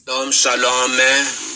Shalom, shalom,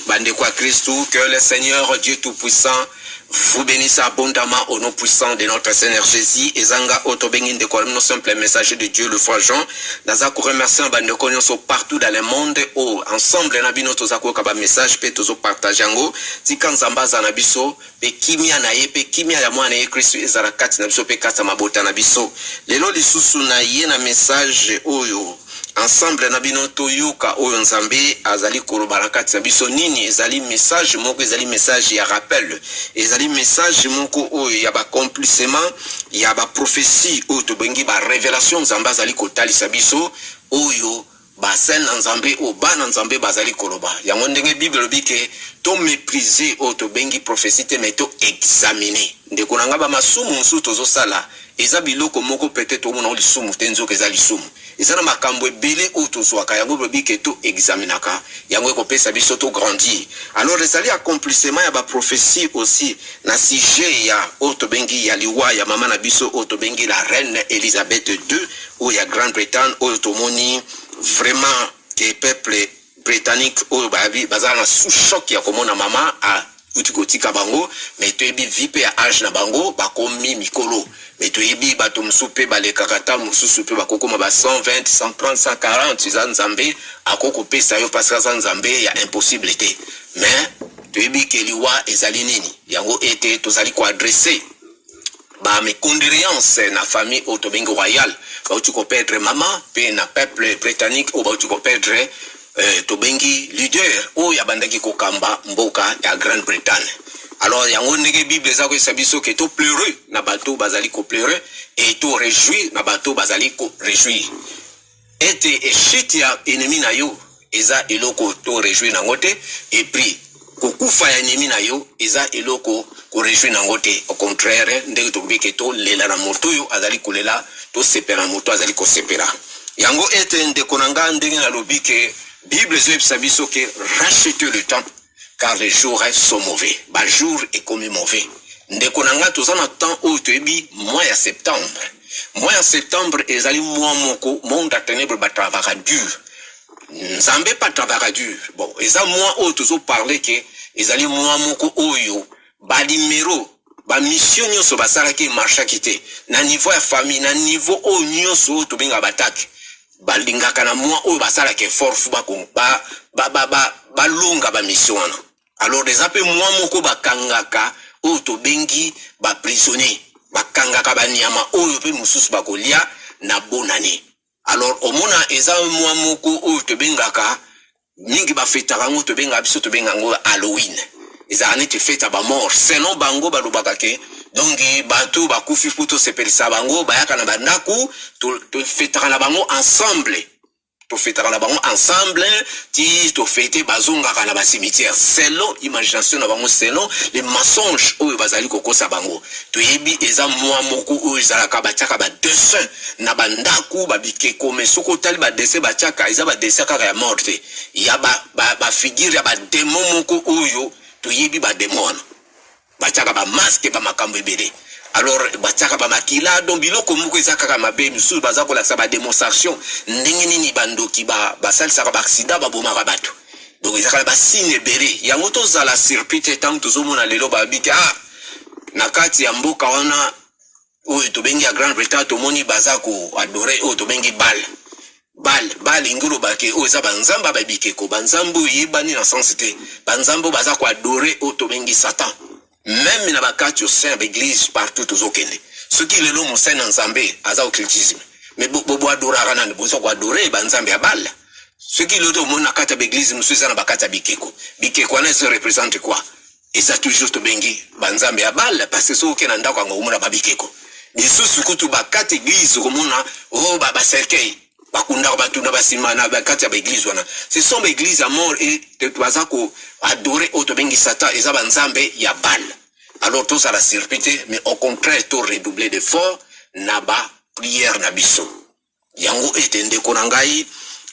bande quoi Christou, que le Seigneur Dieu Tout-Puissant vous bénisse abondamment au nom puissant de notre Seigneur Jésus. Et Zanga Otobengin de quoi nous sommes les messagers de Dieu, le frère Jean. Nazako remerciant bande connaissons partout dans le monde. Oh, ensemble, nabino tozako kaba message, pe tozo partage yango. Tikan zamba zanabiso, pe kimia na ye, pe kimia ya mwana ye Christu ezarakati nabiso, pe kata mabota nabiso. Lelo lisusu na ye na message oyo. Ensemble na bino toyoka oyo nzambe azali kolobarakati na biso nini ezali message moko ezali message ya rappel ezali message moko oyo ya ba accomplissement ya ba prophétie oyo tobengi ba révélation nzambe azali kotalisa biso oyo ba sen nzambe o bana nzambe bazali koloba yango ndenge bible bike to mépriser oyo tobengi prophétie te mais to examiner ndeko nanga ba masumu nsu tozo sala eza biloko moko peut-être omona lisumu te nzoka eza lisumu ezana makambo ebele otozwaka yango bobike to examinaka yango ekopesa biso to grandir alors ezali accomplissement ya ba prophétie aussi na sujet ya otobengi ya liwa ya mama na biso otobengi la reine Elisabeth II ou ya Grande-Bretagne otomoni vraiment que peuple britannique ou bazana sous choc ya komona mama a utikotika bango mais toyebi vipe ya âge na bango bakomi mikolo mais toyebi bato musupe balekakata mususu pe bakokoma ba 120 130 140 za nzambe akoko pesa yo parce que za nzambe ya impossibilité mais toyebi ke liwa ezali nini yango ete tozali ko adresser ba mes condoléances na famille otobengi royale ba utiko perdre mama pe na peuple britannique ou ba utiko perdre tobengi leader o ya bandaki kokamba mboka ya Grande-Bretagne. Alors yango ndenge bible ezako esabiso ke to pleurer na bato bazali ko pleurer et to réjouir na bato bazali ko réjouir. Ete eshiti ya ennemi na yo eza eloko to réjouir na ngote et puis kokufa ya ennemi na yo eza eloko ko réjouir na ngote. Au contraire ndenge to bike to lela na moto yo azali kolela to sepera moto azali ko sepera. Yango ete ndeko nanga ndenge na lobike Bible sabiso que rachetez le temps car les jours sont mauvais. Ba jour est comme mauvais. Ndeko nanga tozana temps o toyebi mois ya septembre. Mois ya septembre ezali mois moko monde à ténèbres ba travailler dur. Nzambe pas travailler dur. Bon, eza mois o tozo parler que ezali mois moko oyo ba numéro ba mission nyonso basala ki marcha kité. Na niveau ya famille, na niveau o nyonso to benga bataki. Balingaka na moi oyo basala ke force ba longa ba mission wana alors des appels moi moko bakangaka oyo to bengi ba prisonnier bakangaka ba nyama oyo pe mususu bakolia na bonane alors omona eza moi moko oyo to bengaka mingi ba fetaka ngo to benga biso to benga ngo Halloween eza ane te feta ba mort sinon bango balobaka ke donc bato bakufi poto sepelisa bango bayaka na bandaku to fetaka na bango ensemble to fetaka na bango ensemble ti to fete bazonga kana ba cimetière selon imagination na bango selon les mensonges oyo bazali kokosa bango to yebi eza moi moko oyo ezalaka batiaka ba dessin na bandaku babikeko mais soko tali ba dessin batiaka eza ba dessin kaka ya morte ya ba figure ya ba démon moko oyo to yebi ba démon bachaka ba masque ba makambo ebele alors bachaka ba makila donc biloko moko ezaka mabe musu bazako la ba démonstration ndenge nini bandoki ba salisa ba accident ba boma bato donc ezaka ba signe ebele yango to zala surprise tant tozomona lelo ba bika na kati ya mboka wana oyo to bengi ya Grande-Bretagne to moni bazako adorer oyo to bengi bal inguro bake oyo za banzamba ba bikeko banzambo yibani na sens te banzambo bazako adorer oyo to bengi Satan. Même na bakati au sein de l'église partout aux okende. Ce qui le nom au sein d'Nzambe, aza occultisme. Mais bobo adorara na bozo ko adorer banzambe abal. Ce qui le nom na kata l'église musuza na bakata bikeko. Bikeko na se représente quoi? Et ça toujours to bengi banzambe abal parce que so okena ndako ngomuna babikeko. Bisusu kutu bakata église komona oh baba cercueil. Bakunda batunda basima na bakati ya l'église wana. Ce sont des églises à mort et de bazako adorer auto bengi Satan eza banzambe ya bal. Alors tout ça la surprise mais au contraire tout redoubler d'efforts naba prière na biso yango ete ndeko na ngai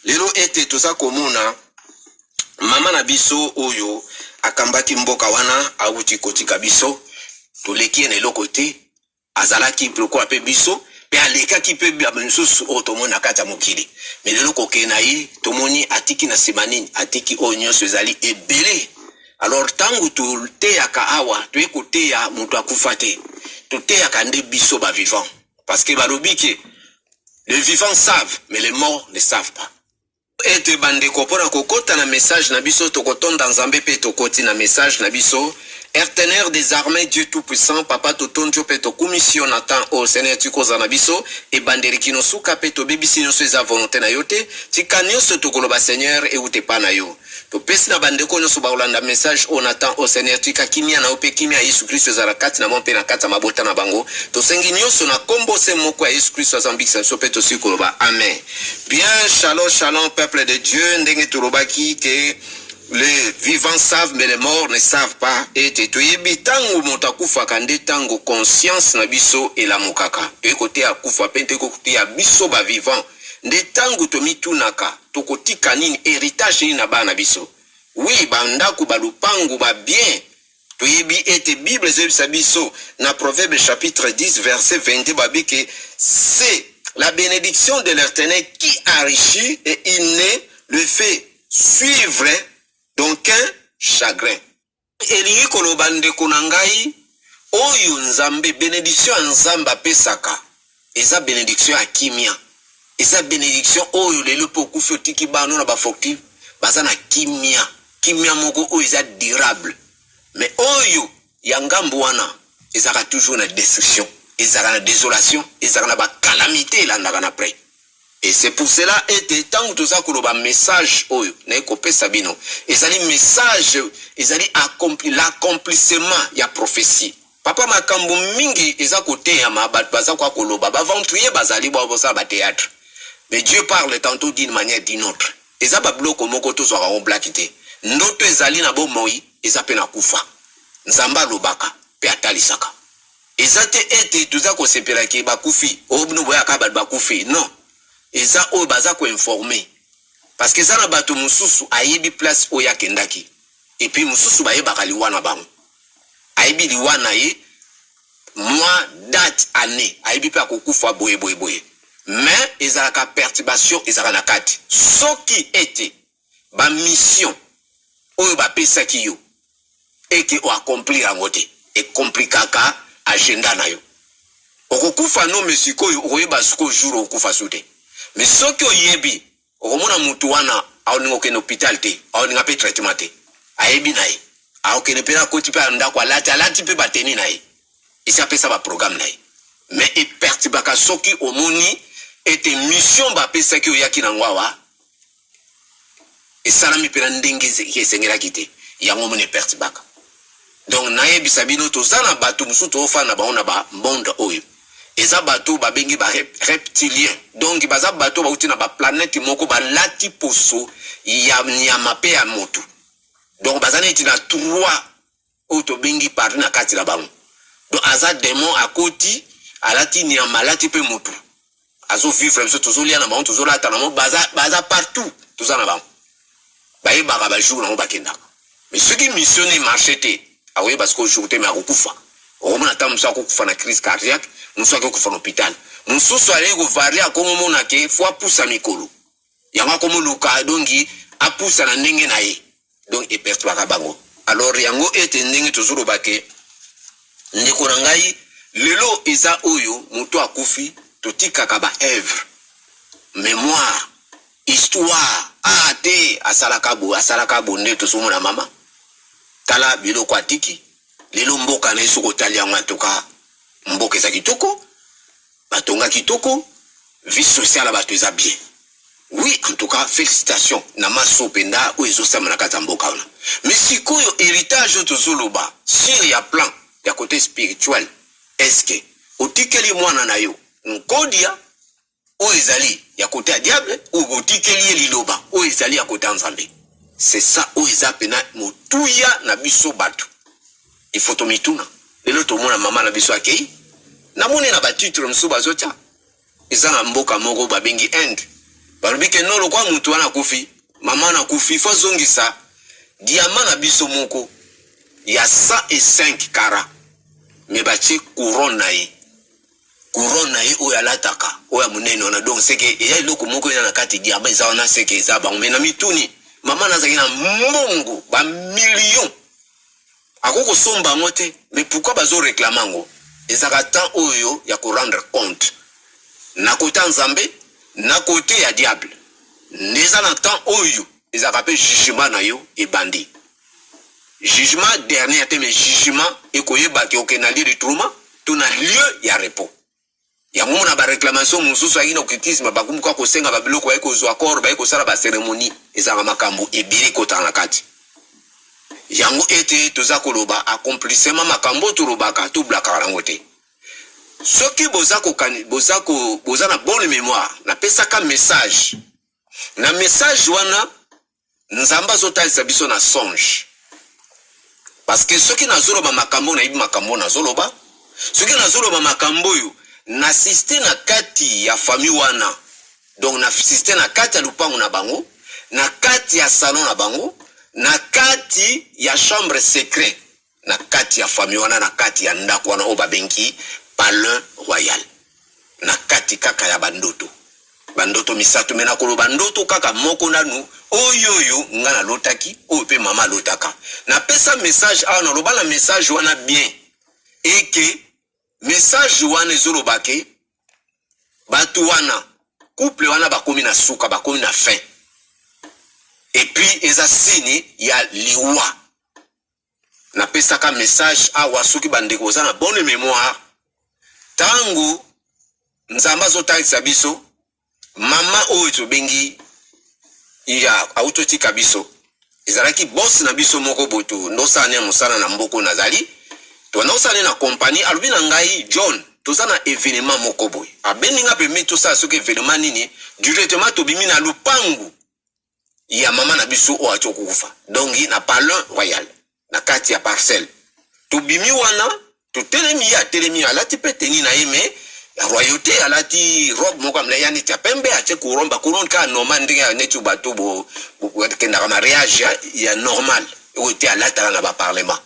lelo ete toza komona mama na biso oyo akambaki mboka wana awuti kotika biso toleki na eloko te azalaki pourquoi pe biso pe aleka ki pe ba msusu otomona kata mokili mais lelo kokena yi tomoni atiki na semanini atiki onyo sezali ebele. Alors tangu tu teyaka awa tu ekoteya mutu akufa te tu teyaka nde biso ba vivant parce que balobi ke les vivants savent mais les morts ne savent pas. Ete bandeko pona kokota na message na biso tokotonda nzambe pe tokoti na message na biso. Ertener des armées Dieu tout-puissant papa totonjo pe to commission natan au Seigneur tu koza na biso e banderi kino suka pe to bibisi no seza volonté na yote tikanyo so tokoloba Seigneur e utepa na yo to pesi na bandeko no so ba olanda message on attend au Seigneur tu kakimia na ope kimia Yesu Kristo za rakati na mompe na kata mabota na bango to sengi nyoso na kombo se moko ya Yesu Kristo azambikisa so pe to sikoloba amen. Bien, shalom shalom peuple de Dieu ndenge turobaki ke les vivants savent mais les morts ne savent pas. Et toyebi tango motakufa kande tango conscience na biso et la mokaka. Et côté akufa pente côté ya biso ba vivant. Nde tango to mitunaka tokoti kanini héritage ni na bana biso. Oui, bandaku balupangu ba bien. Toyebi ete Bible zebisa biso na Proverbe chapitre 10 verset 22 babi que c'est la bénédiction de l'Éternel qui enrichit et il ne le fait suivre d'aucun chagrin. Elingi koloba ndeko na ngai oyo nzambe bénédiction nzamba pesaka eza bénédiction ya kimia eza bénédiction oyo lelo po kufi tiki bano na bafokti baza na kimia moko oyo eza durable mais oyo ya ngambo wana ezaka toujours na destruction ezaka na désolation ezaka na ba calamité elandaka na après. Et c'est pour cela que tant que ça koloba message oyo na ekopesa bino ezali message ezali accompli l'accomplissement ya prophétie. Papa makambo mingi eza kote ya mabat baza kwa koloba ba ventrier bazali bo sa ba théâtre. Mais Dieu parle tantôt d'une manière d'une autre. Eza ba bloko moko to zo ka blackité. Ndoto ezali na bo moi eza pe na kufa. Nzamba lobaka pe atalisaka. Eza te ete tuza ko sepela ki ba kufi. Obnu boya ka ba kufi. Non. Eza oyo baza ko informer parce que ça na bato mususu ayebi place oya kendaki et puis mususu bayebaka liwana bango ayebi liwana ye mois date année ayebi pa kokufa boye mais ezalaka perturbation ezalaka na kati soki ete ba mission oyo bapesaki yo eke o accomplir yango te e komplikaka agenda na yo okokufa no mesikoyo okoyeba siko jour okufa sute. Mais ce que yebi, okomona mutu wana aoningo ke hôpital te, aoninga pe traitement te. Ayebi nae. Aokene pena koti pe anda kwa lati pe bateni nae. Isa pe sa ba programme nae. Mais e pertibaka soki omoni ete mission ba pesa ki oyaki na ngwawa. E salami pena ndenge sengela kite. Yango mone pertibaka. Donc nae bisabino to zana batu musu to ofa na baona ba monde oyo. Eza bato ba bengi ba reptilien donc baza bato ba uti na ba planète moko ba lati poso ya nyama pe ya moto donc baza neti na 3 auto bengi par na kati la bango donc aza démon akoti alati nyama lati pe moto azo vivre so tozo lia na bango tozo lata na mo baza partout toza na bango ba yeba ba jour na mo bakenda mais ce qui missionné marcheté awe parce que jour te ma okufa o mona tamusa okufa na crise cardiaque muso ke kufa hôpital mususu ale go varia komo mona ke fo apusa mikolo yanga komo luka dongi apusa na ndenge na ye donc e perturbaka bango. Alors yango ete ndenge tozuro bake ndeko na ngai lelo eza oyo muto akufi totikaka ba œuvre mémoire histoire ate asalaka bonde tosomona mama tala biloko atiki lelo mboka na isoko tali yango atoka mboka eza kitoko batonga kitoko vie sociale bato eza bien. Oui, en tout cas félicitations na maso penda o ezosama na kata mboka wana. Mais sikoyo héritage tozoloba sur ya plan ya côté spirituel est-ce que otikeli mwana na yo nkodia o ezali ya côté ya diable ou otikeli liloba o ezali ya côté nzambe. C'est ça o eza pena motuya na biso bato. Il faut tomituna lelo tomona mama na biso akei na moni na batitre mso bazotia eza na mboka moko babengi Inde balobi ke nolo kwa mutu wana kufi mama na kufi fo zongisa diamant na biso moko ya 105 kara me bachi couronne na ye Corona ye oya lataka oya munene ona donc c'est que ya iloko moko ina na kati diaba eza wana c'est que eza bango mais na mituni mama nazaki na mbongo ba millions akoko somba ngote mais pourquoi bazo réclamer ngo ezaka temps oyo ya ko rendre compte na côté nzambe na côté ya diable neza na temps oyo ezaka pe jugement na yo e bandi jugement dernier ate mais jugement ekoyeba ke okena lieu de tourment to na lieu ya repos ya mona ba réclamation mususu akina okritisme bakumu kwa kosenga babiloko ba ekozwa accord ba ekosala ba cérémonie ezanga makambo ebiri kota na kati yango ete toza koloba accomplissement makambo turobaka tublaka rango te soki boza na bonne mémoire na pesaka message na message wana nzamba zotalisa biso na songe parce que soki nazoloba makambo na ibi makambo nazoloba soki nazoloba makambo yo na assisté na kati ya famille wana donc na assisté na kati ya lupango na bango na kati ya salon na bango na kati ya chambre secret na kati ya famille wana na kati ya ndako wana oba benki palin royal na kati kaka ya bandoto misato mena kolo bandoto kaka moko nanu oyoyo ngana lotaki oyo pe mama lotaka na pesa message awa na loba na message wana bien et que message wana ezolobake batu wana couple wana bakomi na suka bakomi na fin et puis eza signe ya liwa na pesaka message awa soki bandeko za na bonne mémoire tangu nzamba zotalisa biso mama oyo tobengi ya autotika biso ezalaki boss na biso moko boto ndosane musana na mboko nazali to ndosane na compagnie alubi na ngai John tozana événement moko boy abeninga pe mito sa soki événement nini directement tobimi na lupangu ya mama na biso o achokufa dongi na palin royal na kati ya parcelle tobimi wana totelemi ya telemi alati pe teni na yeme ya royauté alati robe moko amla yani tia pembe ache kuromba kuronka normal ndenge ya netu bato bo kenda ka mariage ya normal ote alata na ba parlement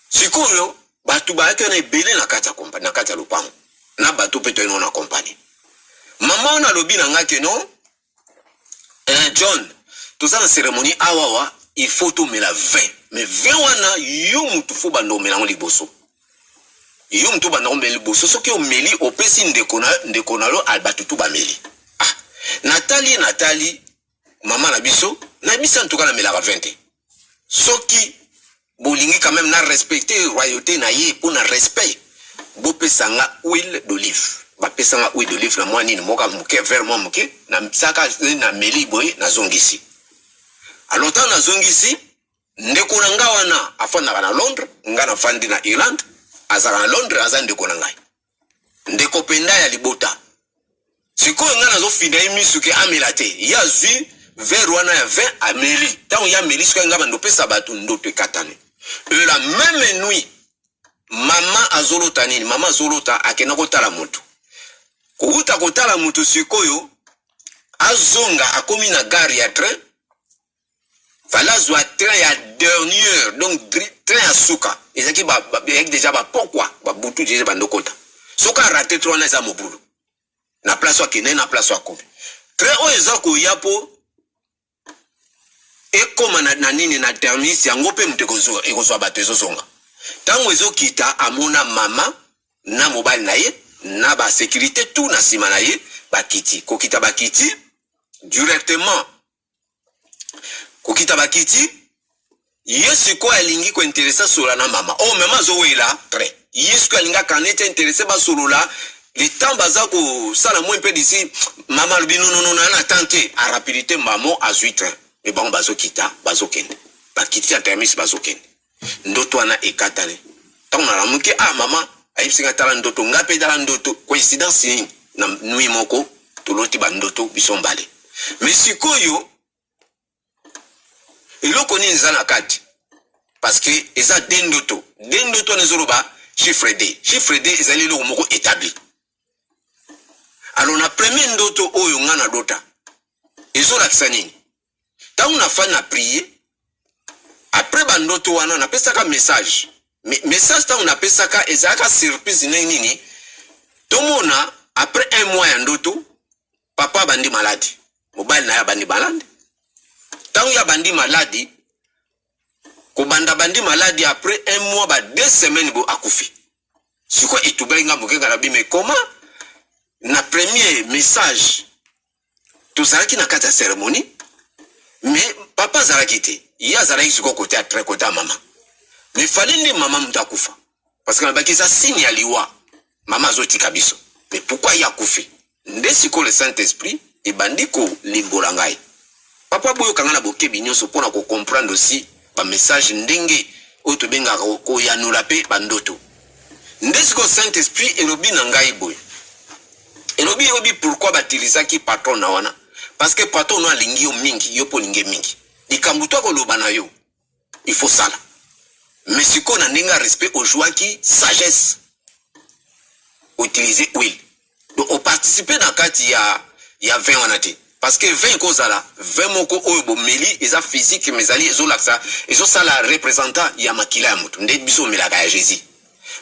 sikoyo batu ba ke na belé na kati ya compagnie na kati ya lupango na batu pe to na compagnie mama na lobi na ngake no John toza na cérémonie awawa il faut to mela 20 mais 20 wana yo mutu fo bando mela liboso yo mutu bando mela liboso soki o meli opesi ndeko na lo albatutu ba meli Nathalie mama na biso en tout cas na mela 20 soki bolingi quand même na respecter royauté na ye pour na respect bo pesanga huile d'olive ba pesanga huile d'olive na mwani ni moka muke vraiment muke na saka na meli boy na zongisi alors tant na zongisi ndeko na nga wana afana na Londres nga na fandi na Irlande azala na Londres azan ndeko na ngai ndeko penda ya libota siko nga na zo fina emisuke amelate ya zui vers wana ya 20 ameli tant ya meli siko nga bando pesa batu ndoto katane la même nuit mama azolota nini mama azolota akena kotala mutu kuuta kotala mutu sikoyo azonga akomi na gare ya train fala zwa train ya dernière donc train ya suka ezaki déjà ba pourquoi ba butu déjà bandokota soka raté trop na za mobulu na place wa kene na place wa komi train o ezako yapo ekoma na nini na terminus yango pe mutekozo ekozwa bato ezosonga tango ezokita amona mama na mobile na ye na ba sécurité tout na sima na ye bakiti kokita bakiti directement kokita bakiti yesu ko alingi ko interesa sola na mama o mama zo wela très yesu ko alinga kanete interesa ba solola le temps bazako sala mo peu d'ici mama lubino non na tante a rapidité mamo a 8 ans et bon bazokita bazokende bakiti ya termis bazokende ndoto ana ekatale tant na lamuke mama ayisinga tala ndoto ngape dala ndoto coïncidence na nui moko toloti ba ndoto bisombale mais sikoyo eloko ni nzana kati parce que eza dendoto nezoloba chiffre D ezali lo moko établi alors na premier ndoto oyo ngana dota ezola kisanini tangu na fa na prier après bandoto wana na pesaka message tangu na pesaka ezaka surprise nini Tomona, après un mois en ndoto, papa bandi malade. Mobile na ya bandi malade. Tant ya bandi malade, ko banda bandi malade après un mois, 2 semaines bo akufi. Si quoi itubenga mukenga labi, mais comment na premier message tout ça qui na kata cérémonie, mais papa zalaki te. Ya zalaki siko côté à très côté à maman. Mais fallait ni maman mutakufa. Parce que na baki ça signe ya liwa. Maman zoti kabiso. Mais pourquoi ya kufi? Ndesiko le Saint-Esprit et bandiko limbolangai. Papa boyo kangana boke binyoso pona ko comprendre aussi ba message ndenge oto benga ko ya nulape bandoto. Ndesiko Saint-Esprit elobi nangai boyo. Elobi obi pourquoi batilisaki patron na wana? Parce que patron no alingi yo mingi, yo po lingi mingi. Ikambuto ko loba na yo. Il faut ça là. Mais si qu'on a n'enga respect aux joies qui sagesse. Utiliser huile. Donc on participe dans quand il y a 20 wanate. Parce que 20 causes là, 20 moko oyo meli eza physique mais ali ezo laksa, ezo sala représentant ya makila ya mutu. Nde biso melaka ya Jésus.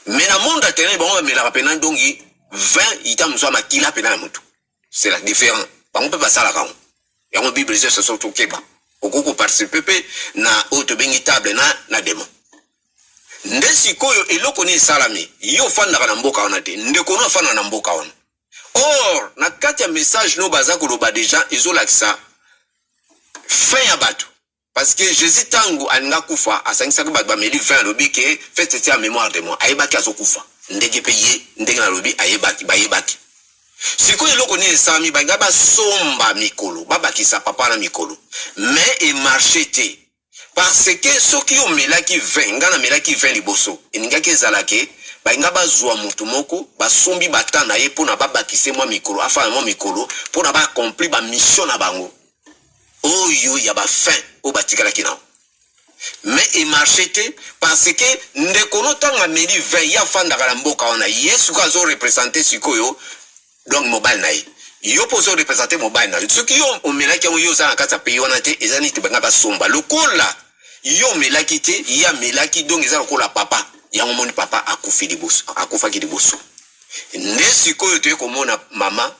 Mais na monde terrain bon melaka pena dongi 20 ita mso makila pena ya mutu. C'est la différent. Bango pe basala ka. Ya mo Bible se surtout keba. Okoko participer na auto bengi table na demo. Nde sikoyo eloko ni salami yo fanda kana mboka wana te nde kono fanda na mboka wana. Or na kati ya message no baza ko loba déjà ezolakisa fin ya bato parce que Jésus tangu alinga kufa asangisa ko bato bameli fin lobi ke fête ya mémoire de moi ayebaki azokufa ndenge peye ndenge na lobi ayebaki bayebaki sikoyo eloko ni esami banga basomba mikolo babakisa papa na mikolo mais e marché te. Parce que ceux qui ont melaki 20, ngana melaki 20 liboso, eningaki ezalake, ba nga bazwa mutu moko, ba sombi batana ye pona ba bakise mwa mikolo, afa mwa mikolo, pona ba accomplir ba mission na bango. Oyo ya ba fin o batikala kinao. Mais e marchete parce que ndekono tanga meli 20 ya fanda kala mboka wana Yesu ka zo représenter sikoyo donc mobile na ye. Yo poso représenter mobile na. Ceux qui ont melaki yo za na kata pays wana te ezani te banga ba somba. Lokola yo melaki te ya melaki donc eza lokola papa ya ngomoni papa akufi liboso akufa ki liboso nde sikoyo te komona mama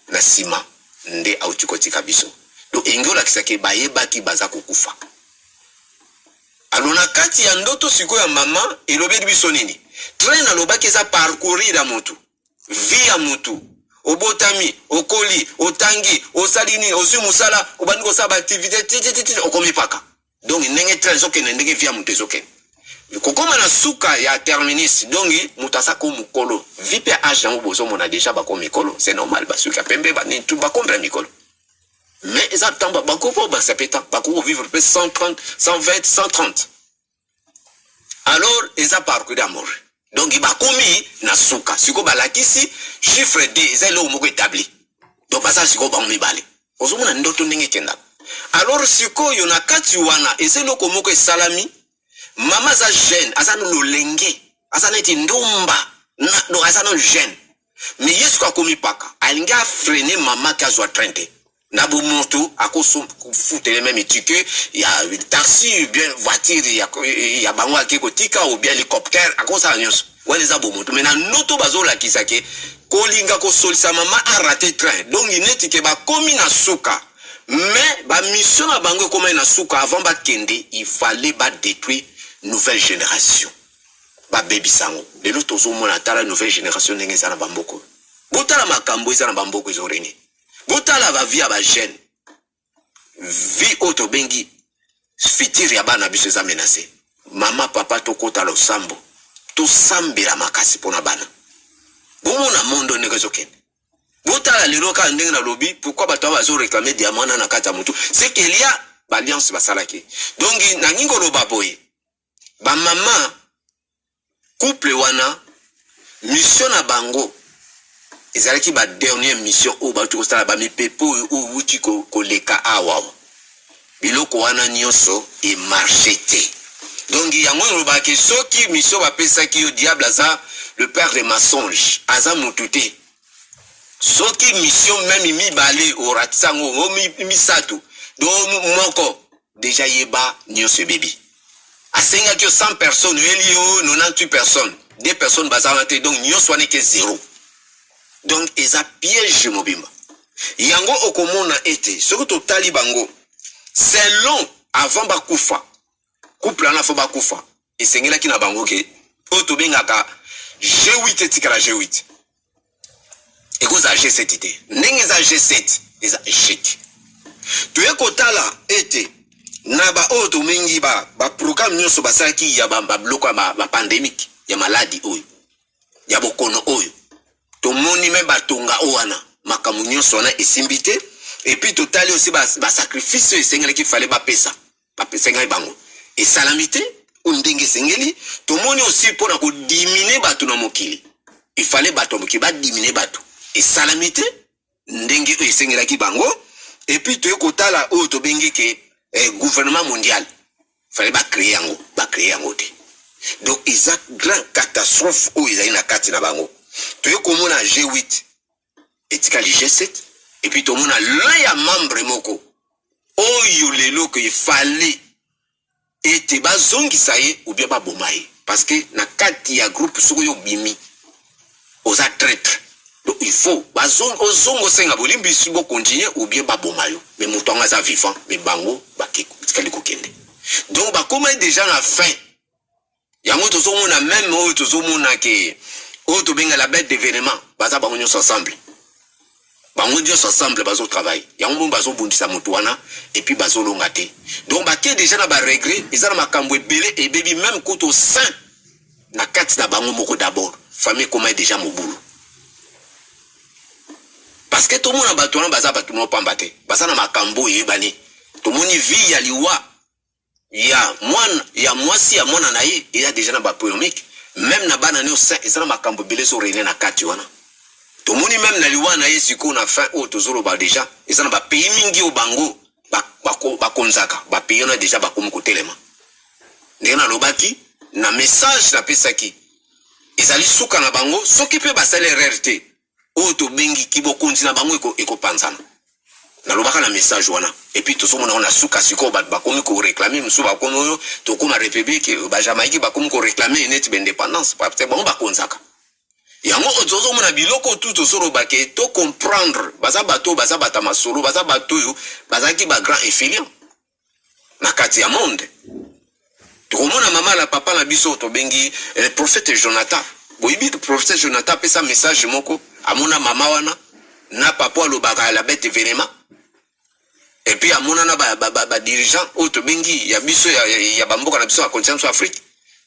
na sima nde autukotika biso do engola kisake bayebaki baza kokufa alona kati ya ndoto sikoyo ya mama elobeli biso nini train alobaki eza parcourir ya mutu vie ya mutu obotami okoli otangi osalini osumusala obandiko sa ba activité okomipaka. Donc nenge trezoke ndenge via mutezoke kokoma na suka ya terminus donc mutasa ko mukolo vipe age yango bozo mona déjà ba ko mikolo c'est normal ba suka pembe ba ni tout ba comprendre mikolo mais exactement ba ko ba sapeta ba ko vivre peut 130 120 130 alors eza parcours d'amour donc ba komi na suka siko ba lakisi chiffre D eza le moko établi donc ba sa siko ba mibale bozo mona ndoto ndenge kenda. Alors siko yona kati wana ezelo komoko salami mama za jeune azana lolenge azana eti ndumba no azana jeune mais Yesu kwa komipaka alinga freiner mama kazwa 30 na bo moto akoso foutre même ticket ya taxi bien voiture ya bango akiko tika ou bien hélicoptère akosa nyos wale za bo moto mais na noto bazola kisake kolinga ko solisa mama a raté train donc ineti ke ba komi na suka. Mais ba mission na bango comme na suka avant ba kende il fallait ba détruire nouvelle génération ba baby sango de l'autre zo mona tala nouvelle génération ndenge sana bamboko botala makambo ezana bamboko ezoreni botala ba vie ba jeune vie auto bengi fitir ya bana biso za menacé mama papa to kota lo sambo to sambela makasi pona bana bomo na mondo ndenge zokende. Botala lelo ka ndenge na lobby pourquoi bato bazo réclamer diamant na kata mutu c'est qu'il y a alliance basalaki donc na ngingo lo baboye ba mama couple wana mission na bango ezalaki ba dernière mission o ba tukosala ba mipepo o wuti ko leka awa biloko wana nyonso e marchete donc yango lo ba ke soki mission ba pesa ki yo diable aza le père des mensonges aza mutute. Soki mission même mibale oratsango misato do moko déjà yeba nyonso bébé asenga que 100 personnes elio 98 personnes 2 personnes bazana te donc nyonso wana ke 0 Donc eza piège mobimba. Yango okomona ete soko totali bango c'est long avant bakufa. Couple na fo bakufa. Esengela ki na bango ke o to bengaka G8 etikala G8. Ekoza G7 ite. Ndenge za G7 eza échec. Toye kotala ete na ba oto mingi ba programme nyonso basaki ya ba bloko ba pandémique ya maladie oyo. Ya bokono oyo. To moni même batonga owana makamu nyonso na esimbité et puis totali aussi ba sacrifice esengeli ki fallait ba pesa. Ba pesa ngai bango. Et salamité ndenge sengeli to moni aussi pour na ko diminuer bato na mokili. Il fallait bato mokili ba diminuer bato. Et salamité ndenge esengela ki bango. Et puis tu kotala o to bengi ke gouvernement mondial fallait ba créer yango te. Donc ils a grand catastrophe où ils a une kati na bango. Tu komona G8 etikali G7 et puis to mona l'un ya membre moko oyo lelo que il fallait ete bazongi saye ou bien ba bomaye parce que na kati ya groupe soko yo bimi oza traître. Donc il faut bazongo ozongo senga bolimbi sibo continuer ou bien ba bomayo mais mutonga za vivant mais bango bakeko tikali kokende. Donc ba koma déjà la fin. Yango to zomona même o to zomona ke o to benga la bête d'événement baza bango nyonso ensemble. Bango nyonso ensemble bazo travail. Yango bazo bundisa mutu wana et puis bazo longa te. Donc ba ke déjà na ba regret, ezala makambo ebele et baby même koto saint na kati na bango moko d'abord. Famille koma déjà mobulu. Parce que tout le monde a battu un bazar battu mon pambate. Bazar na makambo yebani. Tout le monde vit ya liwa. Ya moi si ya moi naye il y a déjà na ba polémique. Même na banane au sein ezana makambo belé so rené na kati wana. Tout le monde même na liwa naye siko na fin o tozolo ba déjà ezana ba pays mingi o bango ba konzaka. Ba pays na déjà ba komo kotelema. Ndena lobaki na message na pesaki. Ezali suka na bango soki pe ba sale RRT. Oto bengi kibo kontina bango eko panzana. Na lobaka na message wana. Et puis tout somona on a suka siko ba komi ko réclamer musu ba komo to koma république ba Jamaïque ba komi ko réclamer net indépendance pa peut bango ba konzaka. Yango ozozo mona biloko tout solo ba ke to comprendre baza bata masolo baza bato yo baza ki ba grand infiliant. Na kati ya monde. To mona mama la papa na biso to bengi le prophète Jonathan. Boyibi le prophète Jonathan pesa message moko amona mama wana na papa lo baka la bête événement et puis amona na ba dirigeant auto bengi ya biso ya bamboka na biso ya continent Afrique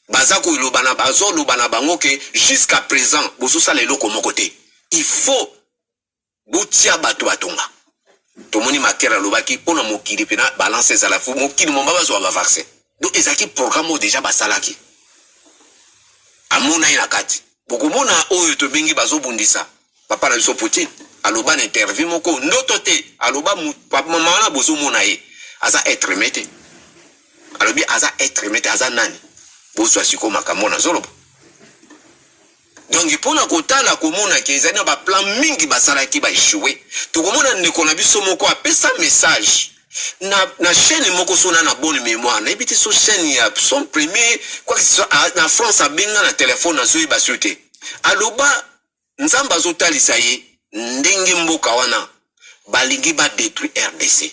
bazako lo bana bazo lo bana bango ke jusqu'à présent boso sala eloko moko te il faut botia bato batonga to moni makera lo baki pona mokili pena balance za la fu mokili momba bazo ba vaccin donc ezaki programme déjà basalaki amona ina kati bokomona oyo to bengi bazo bundisa papa na biso Poutine aloba na interview moko ndoto te aloba mama na bozo mona ye aza être mete alobi aza être mete aza nani bozo asiko makambo na zolobo donc ipona kotala komona ke ezana ba plan mingi basala ki ba échouer to komona ndeko na biso moko apesa message na chaîne moko sona na bonne mémoire na ebiti so chaîne ya son premier quoi que ce soit na France abenga na téléphone na zoyi basute aloba nzamba zotalisa ye ndenge mboka wana balingi ba détruire RDC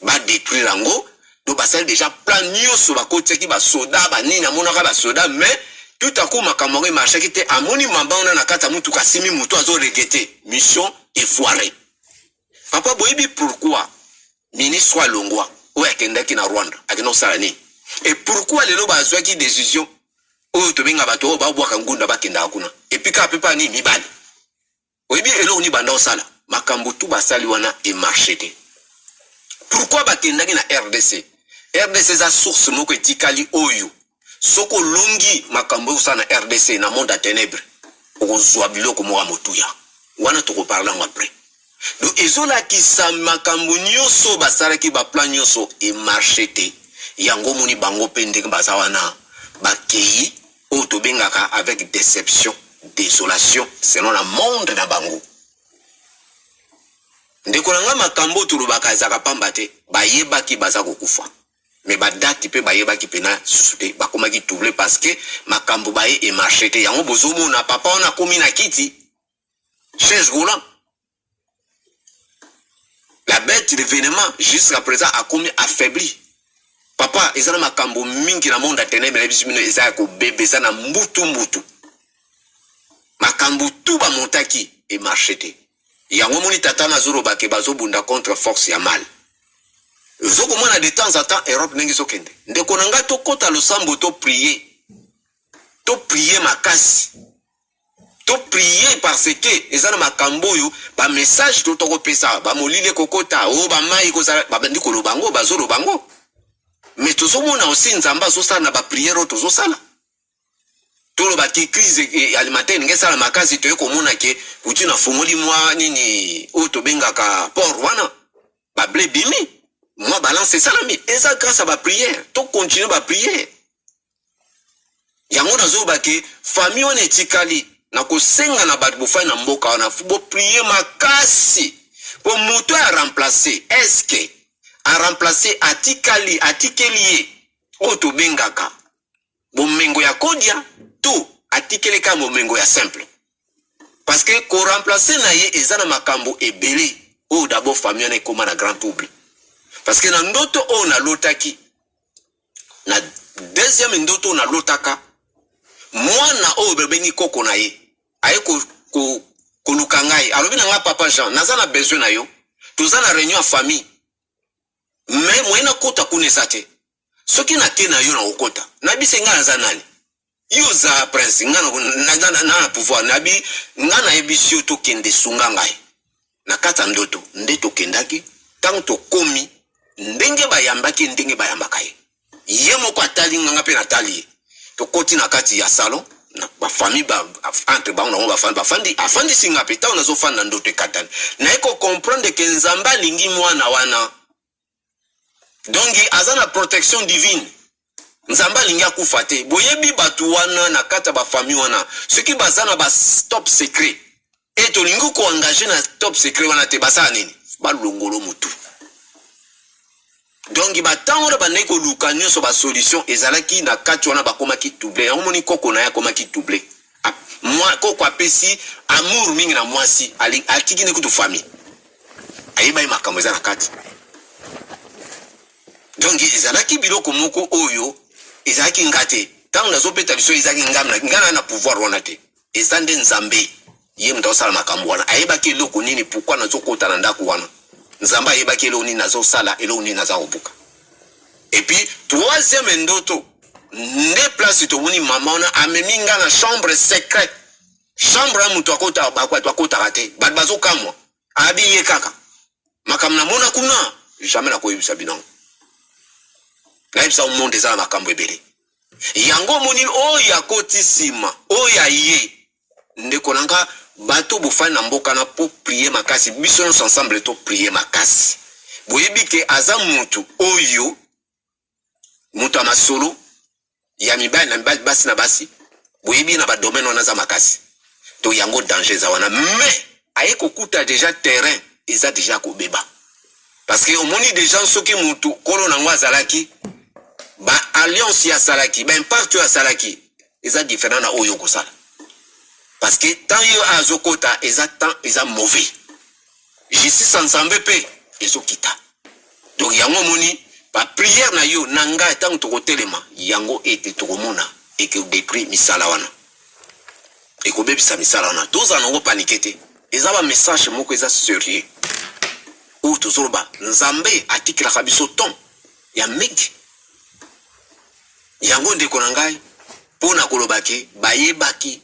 ba détruire rango do basali déjà plan nyonso bakoteki ba soda ba nini amonaka ba soda mais tout à coup makamore marchaki te amoni mabana na kata mutu kasimi mutu azo regretter mission effoirée papa boyibi pourquoi ministre wa Longwa ou akendaki na Rwanda akino salani et pourquoi lelo bazwaki décision o to benga bato ba bwaka ngunda bakenda akuna et puis ka pepa ni mibali oyibi elo ni banda osala makambo tu basali wana e marché te pourquoi bakendaki na RDC za source moko etikali oyo soko longi makambo osala na RDC na monde à ténèbres okozwa biloko mo motuya wana to ko parler après. Donc ezola ki sa makambo nyonso basala ki ba plan nyonso e marché te yango moni bango pende baza wana bakei o to bengaka avec déception désolation selon la monde na bango ndeko nanga makambo to lobaka zaka pamba te bayebaki baza kokufa mais ba date pe bayebaki pena susute bakomaki troublé parce que makambo baye e marché te yango bozomo na papa on a komi na kiti chaise roulant. La bête d'événement jusqu'à présent a commis affaibli. Papa, ils ont makambo mingi na monde atene mais bismino eza ko bébé ça na mbutu. Makambo tout ba montaki et marchete. Yango moni tata na zoro ba ke bazo bunda contre force ya mal. Zoko mona de temps en temps Europe nengi sokende. Ndeko nanga to kota lo sambo to prier. To prier makasi. To prier parce que ezana makambo yo ba message to to pesa ba molile kokota o ba mai ko ba bandi ko lobango ba zo lobango. Mais tout ce monde aussi nzamba zo sala na ba prière to zo sala. To lo ba ki crise alimentaire nge sala makasi to ko mona ke uti na fongoli mwa nini o to benga ka port wana ba blé bimi. Moi balance ça mais eza grâce à ba prière to continuer ba prière. Yango na zo ba ke famille on etikali na kosenga na batu bofai na mboka wana fubo prier makasi po moto a remplacer est-ce que a remplacer atikeli o to bengaka bomengo ya kodia to atikeli ka bomengo ya simple parce que ko remplacer na ye ezana makambo ebele o d'abord famille na koma na grand oubli parce que na ndoto o na lotaki na deuxième ndoto na lotaka mwana o bebengi koko na ye aye ko lukangai alobi na nga papa Jean naza na besoin na yo toza na réunion en famille mais moyena kota kunesa te soki na te na yo na okota na bise nga naza nani yo za prince nga na pouvoir na bi nga na ebisio to kende sunga ngai na kata ndoto ndeto kendaki tant to komi ndenge bayambaki ndenge bayambaka ye moko atali nga pe na tali to koti na kati ya salon na ba famille ba entre ba on ba famille afandi singa peta on azo fanda ndoto katana na eko comprendre que nzamba lingi mwana wana donc azana protection divine nzamba lingi akufa te boyebi batu wana na kata ba famille wana ce qui bazana ba top secret et to lingi ko engager na top secret wana te basa nini ba longolo mutu donc ba tango ba neko luka nyoso ba solution ezalaki na kati wana ba koma ki doublé omoni koko na ya koma ki doublé moi koko apesi amour mingi na mwasi ali akiki ne kutu famille ayiba yi makambo ezana kati donc ezalaki biloko moko oyo ezalaki ngate tango nazo peta biso ezalaki ngana na pouvoir wana te ezande nzambe ye mta osala makambo wana ayiba ki loko nini pourquoi nazo kota na ndako wana nzamba yeba kelo ni nazo sala elo ni naza obuka et puis troisième ndoto ne place to moni maman na ameminga na chambre secrète chambre ya mutu akota akota rate bazo kamwa abiye kaka makamna mona kuna jamais na koyibisa binango na yibisa monde za makambo ebele yango moni o ya kotisima o ya ye ndeko nanga bato bofai na mboka na po prier makasi biso nous ensemble to prier makasi boyebi ke aza mutu oyo mutu amasolo ya mibali na mibali basi na basi boyebi na ba domaine wana za makasi to yango danger za wana mais aye kokuta déjà terrain eza déjà ko beba parce que omoni déjà soki mutu kolo na ngwa zalaki ba alliance ya salaki ba impact ya salaki eza différent na oyo ko sala. Parce que tant yo azokota eza mauvais. Justice ensemble pe ezokita. Donc yango moni ba prière na yo nanga tant to kotelema yango ete to komona et que détruit misala wana. Et ko bebisa misala wana. Toza nango panikete. Eza ba message moko eza sérieux. Ou tozoroba nzambe atikila kabiso ton ya meki. Yango ndeko na ngai pona kolobaki bayebaki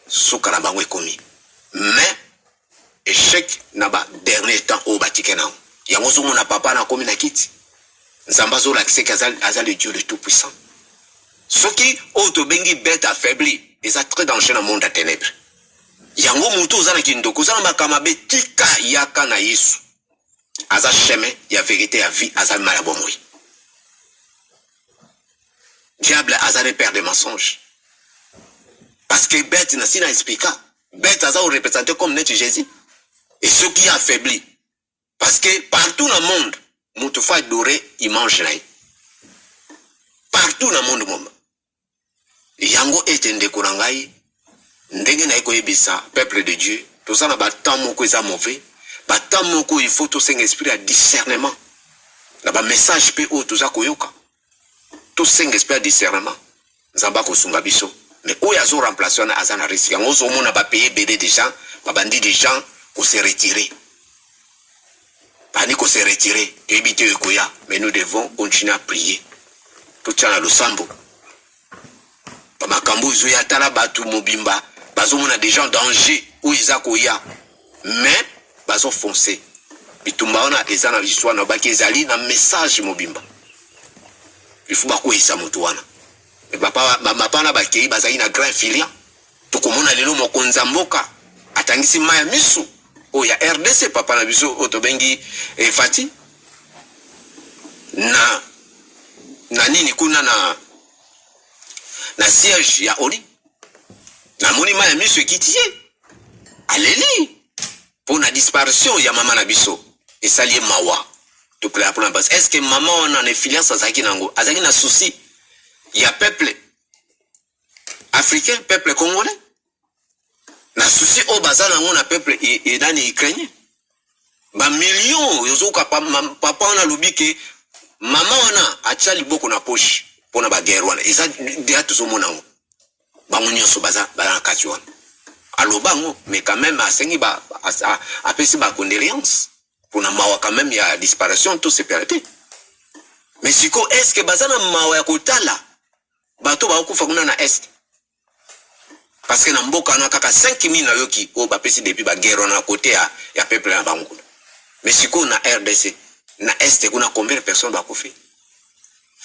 sukara bangwe komi mais échec na ba dernier temps o batike na yango zo mona papa na komi na kiti nzamba zo lakise kaza le Dieu le tout puissant soki o to bengi bête affaibli eza très dangereux dans le monde à ténèbres yango mutu ozana kindoko ozana makama betika yaka na Yesu aza chemin ya vérité ya vie aza malabomoi diable aza le père des mensonges. Parce que bête n'a si n'a expliqué. Bête a représenté comme net Jésus. Et ce qui a affaibli. Parce que partout dans le monde, Moutoufa doré, il mange là. Partout dans le monde, Yango est un décourangaï. Ndenge na eko ebisa, peuple de Dieu, Tout ça na batam moko eza mauvais. Batam moko il faut tout un esprit à discernement. Na ba message pe o tout ça koyoka. Tout un esprit à discernement. Nzamba ko sunga biso. Mais où yazo remplacer na azana risque. Yango zo mona ba payer BD des gens, ba bandi des gens ko se retirer. Bani ko se retirer, éviter koya, mais nous devons continuer à prier. Tout ça na losambo. Ba makambo zo ya tala batu mobimba, bazo mona des gens en danger où ils koya. Mais bazo foncer. Bitumba ona ezana l'histoire na ba kezali na message mobimba. Il faut ba ko isa mutu wana. Mais papa na bakei bazali na grand filia. Tukomona lelo mokonza mboka atangisi maya misu o ya RDC papa na biso otobengi Fati na nini kuna na siège ya Oli na moni maya misu kitie aleli pour na disparition ya mama na biso esali mawa to clair pour la base. Est-ce que maman on en influence azaki nango azaki na souci ya peuple africain, peuple congolais na souci au bazar nango na peuple et dani ukrainien ba millions yozoka papa on a lobi ke maman ona atia liboko na poche pona ba guerre wana eza dia tozomona ngo bango nyonso baza na kati wana alobango mais quand même asengi ba apesi ba condoléances pona mawa quand même ya disparition tout se perdre. Mais siko est-ce que bazana mawa ya kotala bato ba okufa kuna na est parce que na mboka na kaka 5000 na yoki o ba pesi depuis ba guerre na côté ya peuple na bango. Mais siko na RDC na est kuna combien de personnes ba kufi?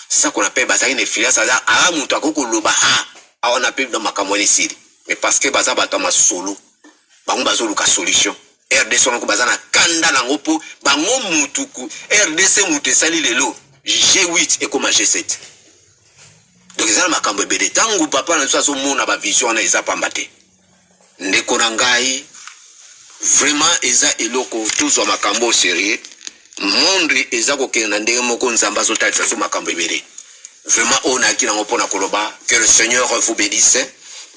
C'est ça qu'on appelle bazali ne filia ça a mutu akoko loba a on appelle dans makamwele siri. Mais parce que baza bato ma solo bango bazo luka solution. RDC on ko bazana kanda na ngopo bango mutu ku RDC mutu sali lelo G8 et comme G7. Donc ils ont makambo ebele tangu papa na so mona ba vision na eza pambate ndeko na ngai vraiment eza eloko tuzwa makambo sérieux monde eza ko kena ndenge moko nzamba zo talisa so makambo ebele vraiment on a kila ngopona koloba que le Seigneur vous bénisse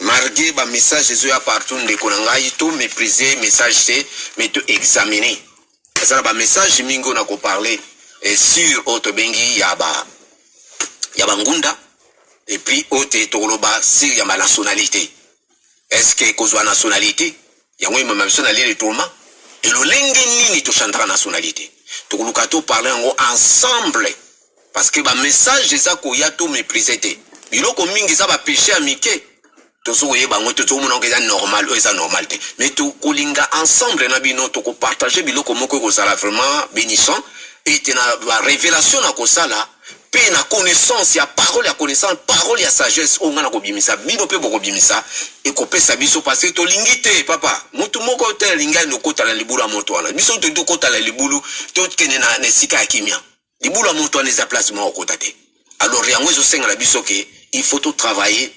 malgré ba message zo ya partout ndeko na ngai tout mépriser message c'est mais tout examiner ça ba message mingo na ko parler et sur autre bengi ya ba ngunda. Et puis, ote toloba si y a ma nationalité. Est-ce que kozwa nationalité? Y a moi ma nationalité de tourment. Et le lenge nini to chandra nationalité. To kulukato parler ensemble. Parce que ba message eza ko ya to mépriser te. Biloko mingi za ba péché amike. To so ye bango to mona ngeza normal, eza normal te. Mais to kolinga ensemble na bino to ko partager biloko moko ko sala vraiment bénissant et tena la révélation na ko sala. Pe na connaissance ya parole ya connaissance parole ya sagesse o ngana ko bimisa bino pe boko bimisa e ko pesa biso parce que to lingite papa mutu moko te linga no kota la libulu moto wana biso to kota la libulu to kene na nesika ya kimia libulu moto wana za place mo kota te. Alors yango zo senga la biso ke il faut tout travailler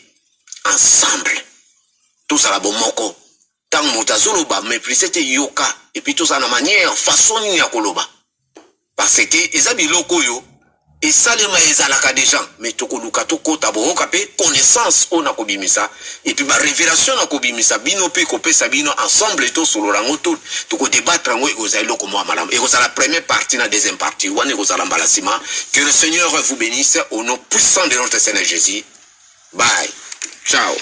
ensemble tout ça la bomoko tant motazolo ba mépriser te yoka et puis tout ça na manière façon ya koloba parce que ezabi loko yo et ça les maïzalaka des gens mais tokoluka tokota boka pe connaissance on a kobimisa et puis ma révélation na kobimisa bino pe ko pesa bino ensemble to solo rango to ko débattre ngo ozali loko mo malam et ça la première partie na deuxième partie wana ko sala mbalasima. Que le Seigneur vous bénisse au nom puissant de notre Seigneur Jésus. Bye, ciao.